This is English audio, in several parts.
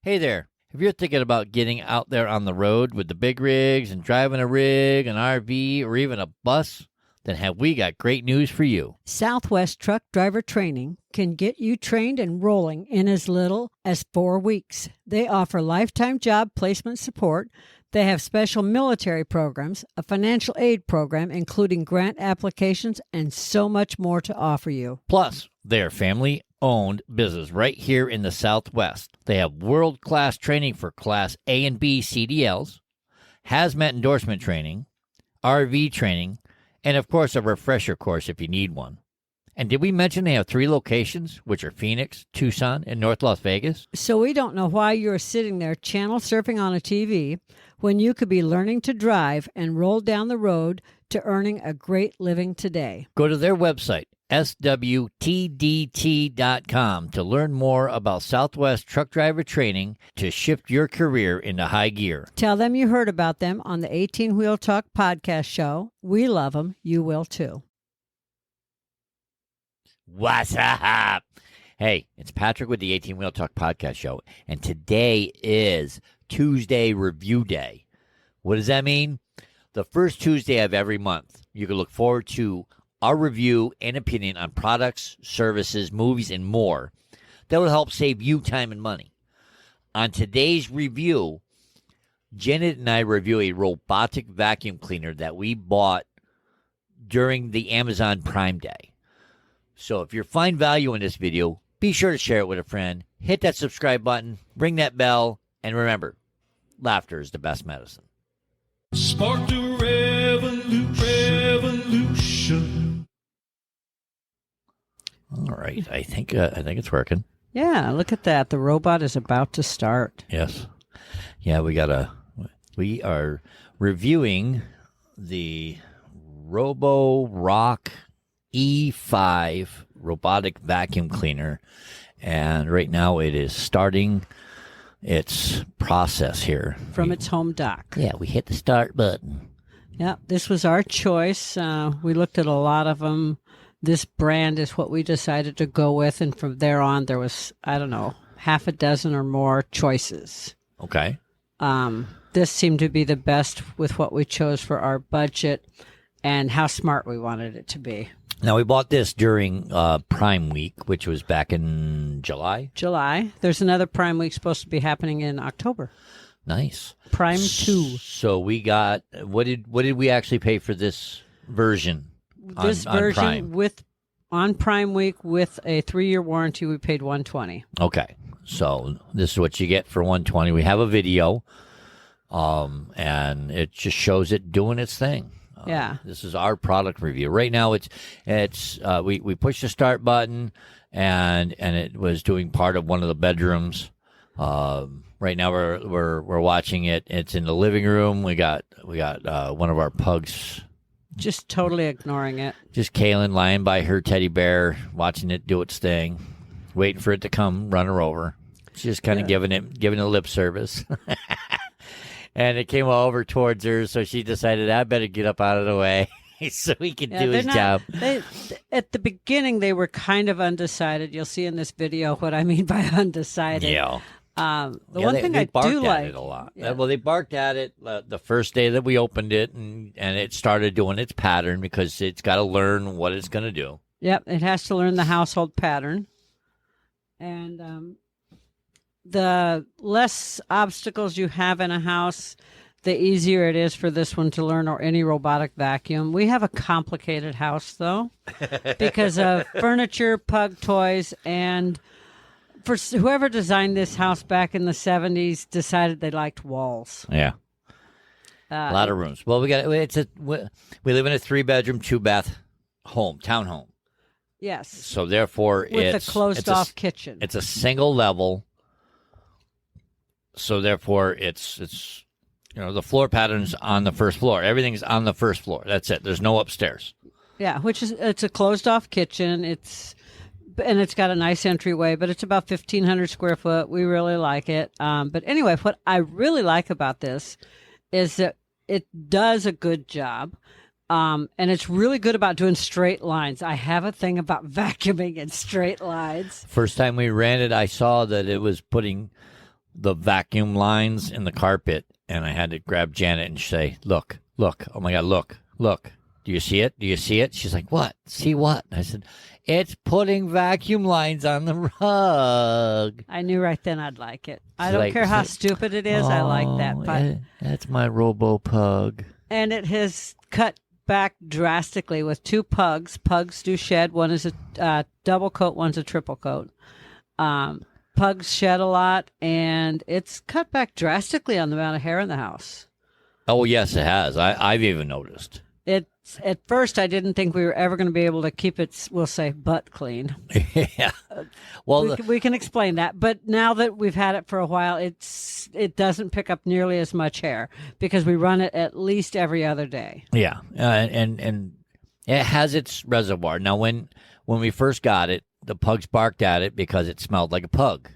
Hey there, if you're thinking about getting out there on the road with the big rigs and driving a rig, an RV, or even a bus, then have we got great news for you. Southwest Truck Driver Training can get you trained and rolling in as little as 4 weeks. They offer lifetime job placement support. They have special military programs, a financial aid program, including grant applications, and so much more to offer you. Plus, they're family-owned business right here in the Southwest. They have world-class training for Class A and B CDLs, hazmat endorsement training, RV training, and, of course, a refresher course if you need one. And did we mention they have 3 locations, which are Phoenix, Tucson, and North Las Vegas? So we don't know why you're sitting there channel surfing on a TV when you could be learning to drive and roll down the road to earning a great living today. Go to their website, swtdt.com, to learn more about Southwest Truck Driver Training to shift your career into high gear. Tell them you heard about them on the 18 Wheel Talk podcast show. We love them. You will too. What's up? Hey, it's Patrick with the 18 Wheel Talk podcast show, and today is Tuesday Review Day. What does that mean? The first Tuesday of every month, you can look forward to our review and opinion on products, services, movies, and more that will help save you time and money. On today's review, Janet and I review a robotic vacuum cleaner that we bought during the Amazon Prime Day. So if you find value in this video, be sure to share it with a friend, hit that subscribe button, ring that bell, and remember, laughter is the best medicine. Spark the revolution. All right, I think it's working. Yeah, look at that. The robot is about to start. Yes. Yeah, we are reviewing the Roborock E5 robotic vacuum cleaner, and right now it is starting its process here. From its home dock. Yeah, we hit the start button. Yeah, this was our choice. We looked at a lot of them. This brand is what we decided to go with, and from there on, there was, I don't know, half a dozen or more choices. Okay. This seemed to be the best with what we chose for our budget and how smart we wanted it to be. Now, we bought this during Prime Week, which was back in July. There's another Prime Week supposed to be happening in October. Nice. Prime 2. So we got, what did we actually pay for this version? This version on Prime Week with a 3-year warranty, we paid $120. Okay. So this is what you get for $120. We have a video, and it just shows it doing its thing. Yeah. This is our product review. Right now we pushed the start button, and it was doing part of one of the bedrooms. Right now we're watching it. It's in the living room. We got one of our pugs just totally ignoring it. Just Kaylin lying by her teddy bear, watching it do its thing, waiting for it to come run her over. She's just kind of giving it lip service. And it came over towards her, so she decided, I better get up out of the way so he can do his job. At the beginning, they were kind of undecided. You'll see in this video what I mean by undecided. Yeah. One thing I do like it a lot. Yeah. Well, they barked at it the first day that we opened it, and it started doing its pattern because it's got to learn what it's going to do. Yep, it has to learn the household pattern. And the less obstacles you have in a house, the easier it is for this one to learn, or any robotic vacuum. We have a complicated house, though, because of furniture, pug toys, and for whoever designed this house back in the 70s decided they liked walls. Yeah. A lot of rooms. Well, we live in a 3-bedroom, 2-bath home, townhome. Yes. So therefore, with a closed-off kitchen. It's a single level. So therefore, it's the floor pattern's on the first floor. Everything's on the first floor. That's it. There's no upstairs. Yeah, it's a closed-off kitchen. It's got a nice entryway, but it's about 1,500 square foot. We really like it. But anyway, what I really like about this is that it does a good job. And it's really good about doing straight lines. I have a thing about vacuuming in straight lines. First time we ran it, I saw that it was putting the vacuum lines in the carpet, and I had to grab Janet and say, look, oh my God, look. Do you see it? Do you see it? She's like, what? See what? I said, it's putting vacuum lines on the rug. I knew right then I'd like it. I She's don't like- care how she's like, stupid it is. I like that. But That's my Robo pug. and it has cut back drastically with 2 pugs. Pugs do shed. One is a double coat, one's a triple coat. Pugs shed a lot, and it's cut back drastically on the amount of hair in the house. Oh, yes, it has. I've even noticed. It's at first I didn't think we were ever going to be able to keep its, we'll say, butt clean. Yeah. Well, We can explain that, but now that we've had it for a while, it doesn't pick up nearly as much hair because we run it at least every other day. yeah, and it has its reservoir. Now, when we first got it, the pugs barked at it because it smelled like a pug.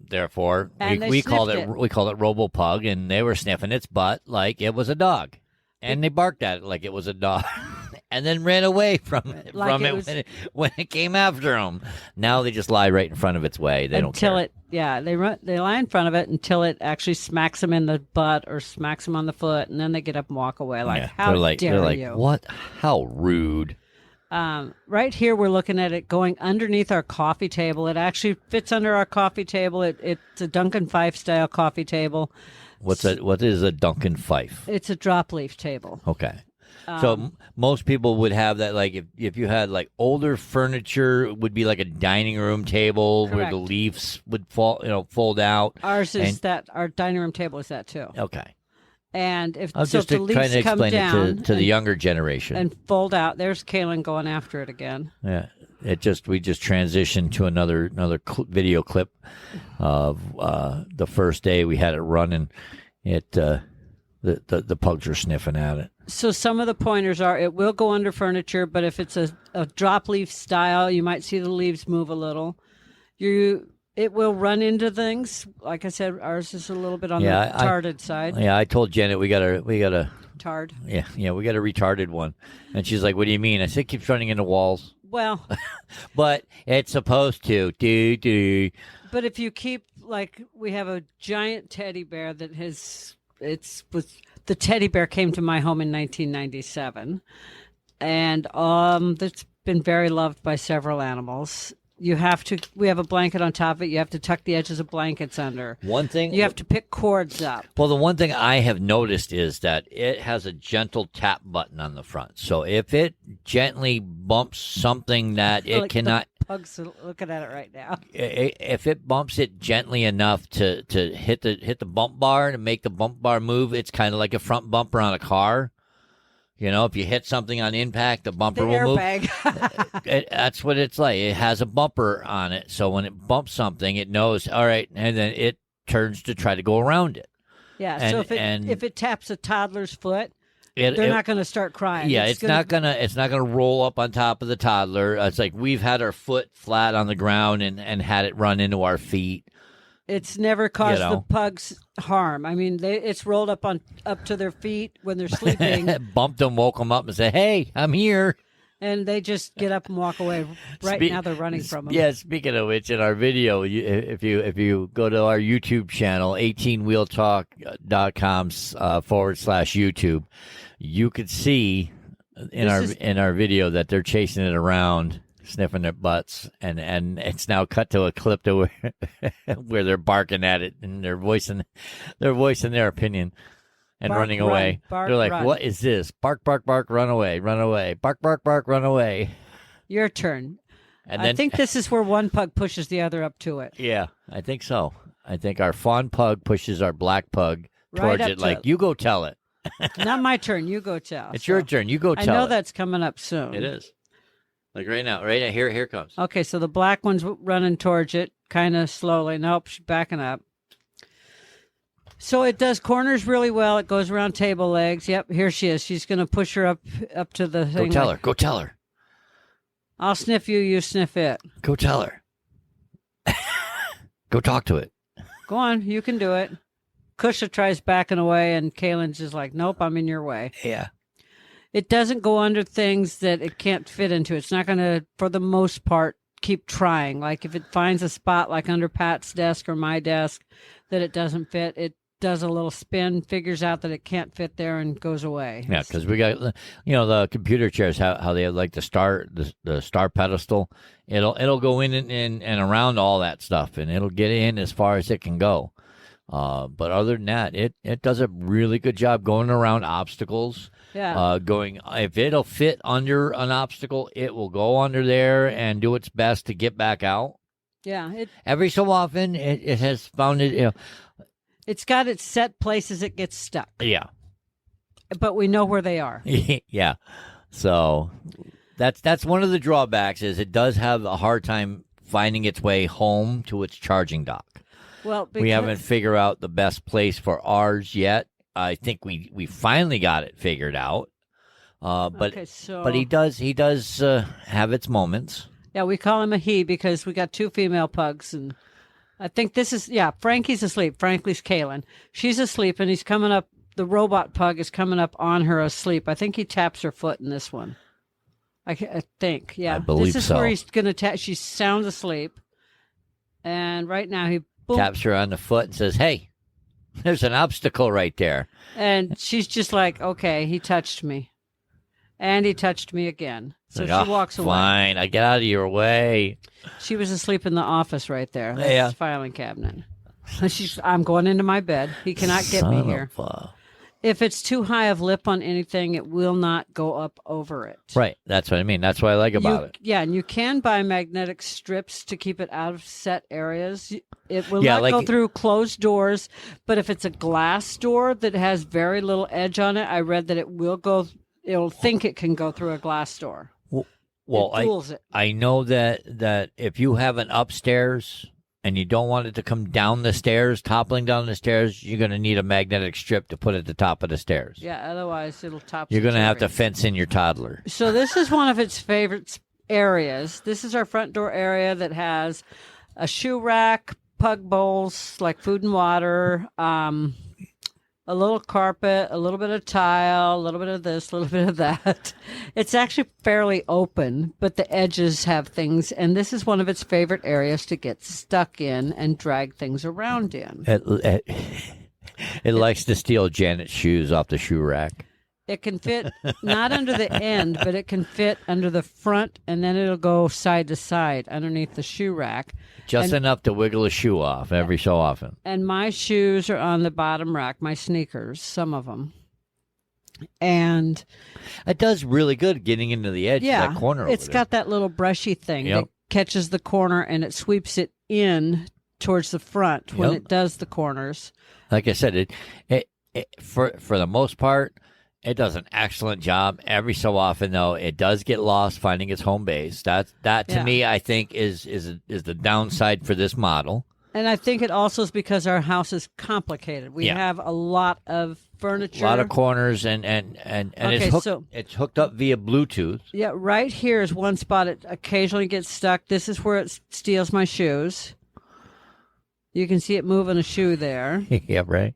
Therefore, And we they called sniffed it we called it Robo Pug, and they were sniffing its butt like it was a dog, and they barked at it like it was a dog, and then ran away from it, Like it was- when it came after them. Now they just lie right in front of its way. They don't care. They lie in front of it until it actually smacks them in the butt or smacks them on the foot, and then they get up and walk away. Like, Yeah, how they're dare you? What? How rude! Right here, we're looking at it going underneath our coffee table. It actually fits under our coffee table. It's a Duncan Fife style coffee table. What is a Duncan Fife? It's a drop leaf table. Okay. So most people would have that, like if you had like older furniture, it would be like a dining room table where the Correct. leaves would fold out. Ours is And- that. Our dining room table is that too. Okay. And if I was so, just if the trying leaves to come explain down it to the younger generation. and fold out, there's Kaylin going after it again. Yeah. We just transitioned to another video clip of the first day we had it running. The pugs are sniffing at it. So some of the pointers are it will go under furniture, but if it's a drop leaf style, you might see the leaves move a little. It will run into things. Like I said, ours is a little bit on the tarded side. Yeah, I told Janet we got a Tard. yeah, we got a retarded one, and she's like, "What do you mean?" I said, "It keeps running into walls." Well, But it's supposed to. but if you keep, like, we have a giant teddy bear that the teddy bear came to my home in 1997, and that's been very loved by several animals. We have a blanket on top of it. You have to tuck the edges of blankets under. One thing You have to pick cords up. Well, the one thing I have noticed is that it has a gentle tap button on the front. So if it gently bumps something that it Like cannot, the pugs are looking at it right now. if it bumps it gently enough to hit the bump bar and make the bump bar move, it's kind of like a front bumper on a car. You know, if you hit something on impact, the bumper The will airbag. move. That's what it's like. It has a bumper on it, so when it bumps something, it knows, all right, and then it turns to try to go around it. Yeah, And- so and- if it taps a toddler's foot, They're they're not going to start crying. Yeah, it's not gonna roll up on top of the toddler. It's like we've had our foot flat on the ground and had it run into our feet. It's never caused You the know. pugs harm. I mean, it's rolled up to their feet when they're sleeping, Bumped them, woke them up, and said, "Hey, I'm here." and they just get up and walk away. Right now, they're running from them. Yeah, speaking of which, in our video, if you go to our YouTube channel, 18wheeltalk.com /YouTube, you could see in our video that they're chasing it around, sniffing their butts, and it's now cut to a clip to where they're barking at it and they're voicing their opinion and Bark, running run, away. bark, They're like, run. "What is this? Bark, bark, bark, run away, run away. Bark, bark, bark, run away." Your turn. And I then, think this is where one pug pushes the other up to it. yeah, I think so. I think our fawn pug pushes our black pug Right towards up it, to like, it. "You go tell it. Not my turn. You go tell. It's So, your turn. You go I tell know it." that's coming up soon. It is. Like right now, here it comes. Okay, so the black one's running towards it, kind of slowly. Nope, she's backing up. So it does corners really well. It goes around table legs. Yep, here she is. She's going to push her up to the Go thing. tell her. Go tell her. I'll sniff you, you sniff it. Go tell her. Go talk to it. Go on, you can do it. Kusha tries backing away, and Kaylin's just like, nope, I'm in your way. Yeah. It doesn't go under things that it can't fit into. It's not going to, for the most part, keep trying. Like if it finds a spot like under Pat's desk or my desk that it doesn't fit, it does a little spin, figures out that it can't fit there, and goes away. Yeah, because we got the computer chairs, how they have like the star pedestal. It'll go in and around all that stuff, and it'll get in as far as it can go. But other than that, it does a really good job going around obstacles. Yeah. If it'll fit under an obstacle, it will go under there and do its best to get back out. Yeah. Every so often, it has found it. It's got its set places it gets stuck. Yeah. But we know where they are. Yeah. So that's one of the drawbacks is it does have a hard time finding its way home to its charging dock. Well, We haven't figured out the best place for ours yet. I think we finally got it figured out. But he does have its moments. Yeah, we call him a he because we got 2 female pugs, and I think this is Frankie's asleep. Frankie's Kaylin. She's asleep, and he's coming up. The robot pug is coming up on her asleep. I think he taps her foot in this one. I think, yeah. I believe this is so. where he's going to tap. She's sound asleep, and right now he boom, Taps her on the foot and says, "Hey, there's an obstacle right there." and she's just like, "Okay, he touched me," and he touched me again. So Like, she walks away. Fine, I get out of your way. She was asleep in the office right there. That's Yeah. his filing cabinet. I'm going into my bed. He cannot get me Son here. of If it's too high of lip on anything, it will not go up over it. Right, that's what I mean. That's what I like about it. Yeah, and you can buy magnetic strips to keep it out of set areas. It will Yeah, not like- go through closed doors, but if it's a glass door that has very little edge on it, I read that it'll think it can go through a glass door. Well, It fools it. I know that if you have an upstairs and you don't want it to come down the stairs, toppling down the stairs, you're going to need a magnetic strip to put at the top of the stairs. Yeah, otherwise it'll top. You're going to have to fence in your toddler. So this is one of its favorite areas. This is our front door area that has a shoe rack, pug bowls like food and water, a little carpet, a little bit of tile, a little bit of this, a little bit of that. It's actually fairly open, but the edges have things, and this is one of its favorite areas to get stuck in and drag things around in. It likes to steal Janet's shoes off the shoe rack. It can fit not under the end, but it can fit under the front, and then it'll go side to side underneath the shoe rack. Just enough to wiggle a shoe off every so often. And my shoes are on the bottom rack, my sneakers, some of them. And it does really good getting into the edge of that corner. It's got that little brushy thing Yep. that catches the corner and it sweeps it in towards the front when Yep. it does the corners. Like I said, it for the most part, it does an excellent job. Every so often, though, it does get lost finding its home base. That to me, I think, is the downside for this model. And I think it also is because our house is complicated. We have a lot of furniture. A lot of corners, and it's hooked up via Bluetooth. Yeah, right here is one spot it occasionally gets stuck. This is where it steals my shoes. You can see it moving a shoe there. Yeah, right.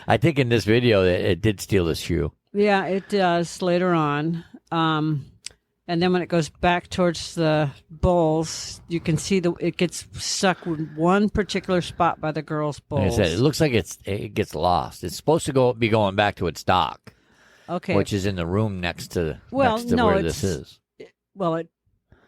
I think in this video it did steal a shoe. Yeah, it does later on. And then when it goes back towards the bowls, you can see it gets stuck with one particular spot by the girls' bowls. Like I said, it looks like it gets lost. It's supposed to be going back to its dock, okay, which is in the room next to where this is. Well,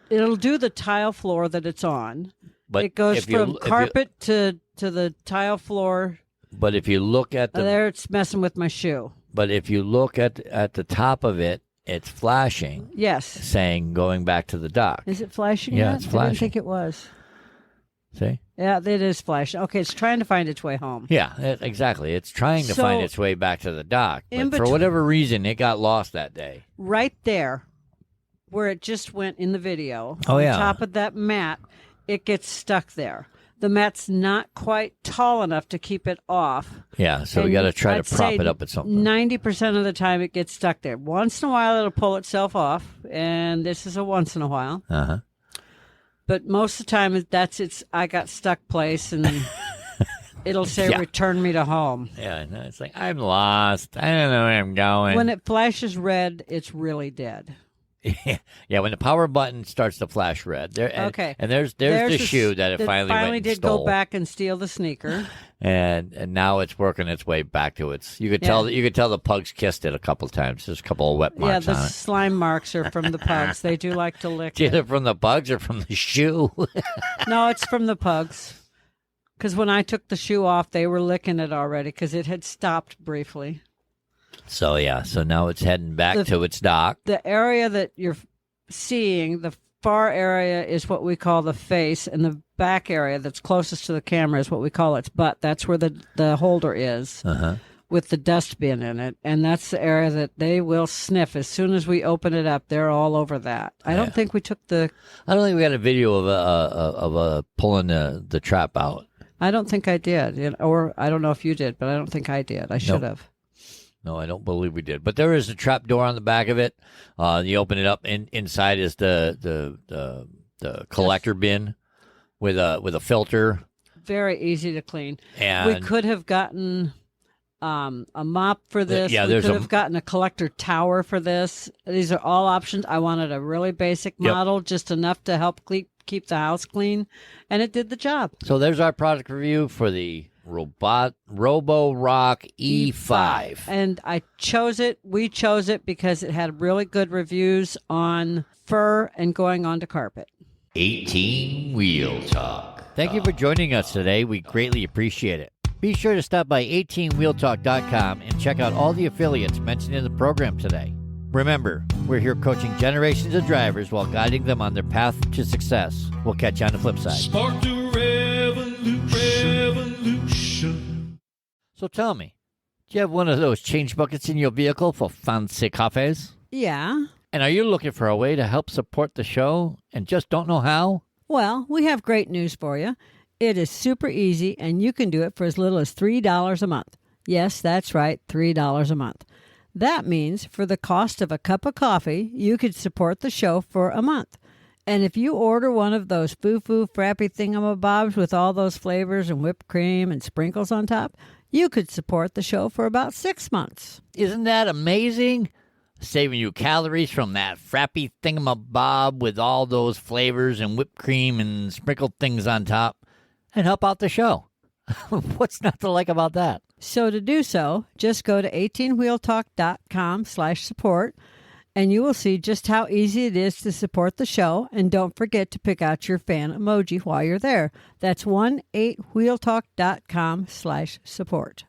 it'll do the tile floor that it's on. But it goes from carpet to the tile floor. But if you look at there, it's messing with my shoe. But if you look at the top of it, it's flashing. Yes. Saying going back to the dock. Is it flashing Yeah, yet? it's flashing. I didn't think it was. See? Yeah, it is flashing. Okay, it's trying to find its way home. Yeah, exactly. It's trying to find its way back to the dock. But for between- whatever reason, it got lost that day. Right there, where it just went in the video, Oh, on yeah. top of that mat, it gets stuck there. The mat's not quite tall enough to keep it off. Yeah, so we got to try to prop it up at something. 90% of the time it gets stuck there. Once in a while it'll pull itself off, and this is a once in a while. Uh-huh. But most of the time I got stuck place, and it'll say Yeah. return me to home. Yeah, no, it's like, I'm lost. I don't know where I'm going. When it flashes red, it's really dead. Yeah, when the power button starts to flash red. Okay. And there's the shoe that it finally went and did stole. go back and steal the sneaker. And now it's working its way back to its. You could tell the pugs kissed it a couple times. There's a couple of wet marks the on it. slime marks are from the pugs. They do like to lick Either it. from the pugs or from the shoe. No, it's from the pugs. Because when I took the shoe off, they were licking it already because it had stopped briefly. So now it's heading back to its dock. The area that you're seeing, the far area, is what we call the face, and the back area that's closest to the camera is what we call its butt. That's where the holder is with the dustbin in it, and that's the area that they will sniff. As soon as we open it up, they're all over that. I don't think we took the... I don't think we got a video of pulling the trap out. I don't think I did, or I don't know if you did, but I don't think I did. I should have. No, I don't believe we did. But there is a trap door on the back of it. You open it up, and inside is the collector bin with a filter. Very easy to clean. And we could have gotten a mop for this. We could have gotten a collector tower for this. These are all options. I wanted a really basic model, just enough to help keep the house clean, and it did the job. So there's our product review for the Roborock E5. And we chose it because it had really good reviews on fur and going onto carpet. 18 Wheel Talk. Thank you for joining us today. We greatly appreciate it. Be sure to stop by 18wheeltalk.com and check out all the affiliates mentioned in the program today. Remember, we're here coaching generations of drivers while guiding them on their path to success. We'll catch you on the flip side. Spark the revolution. So tell me, do you have one of those change buckets in your vehicle for fancy cafes? Yeah. And are you looking for a way to help support the show and just don't know how? Well, we have great news for you. It is super easy, and you can do it for as little as $3 a month. Yes, that's right, $3 a month. That means for the cost of a cup of coffee, you could support the show for a month. And if you order one of those foo-foo frappy thingamabobs with all those flavors and whipped cream and sprinkles on top, you could support the show for about 6 months. Isn't that amazing? Saving you calories from that frappy thingamabob with all those flavors and whipped cream and sprinkled things on top, and help out the show. What's not to like about that? So to do so, just go to 18wheeltalk.com/support, and you will see just how easy it is to support the show. And don't forget to pick out your fan emoji while you're there. That's 18wheeltalk.com/support.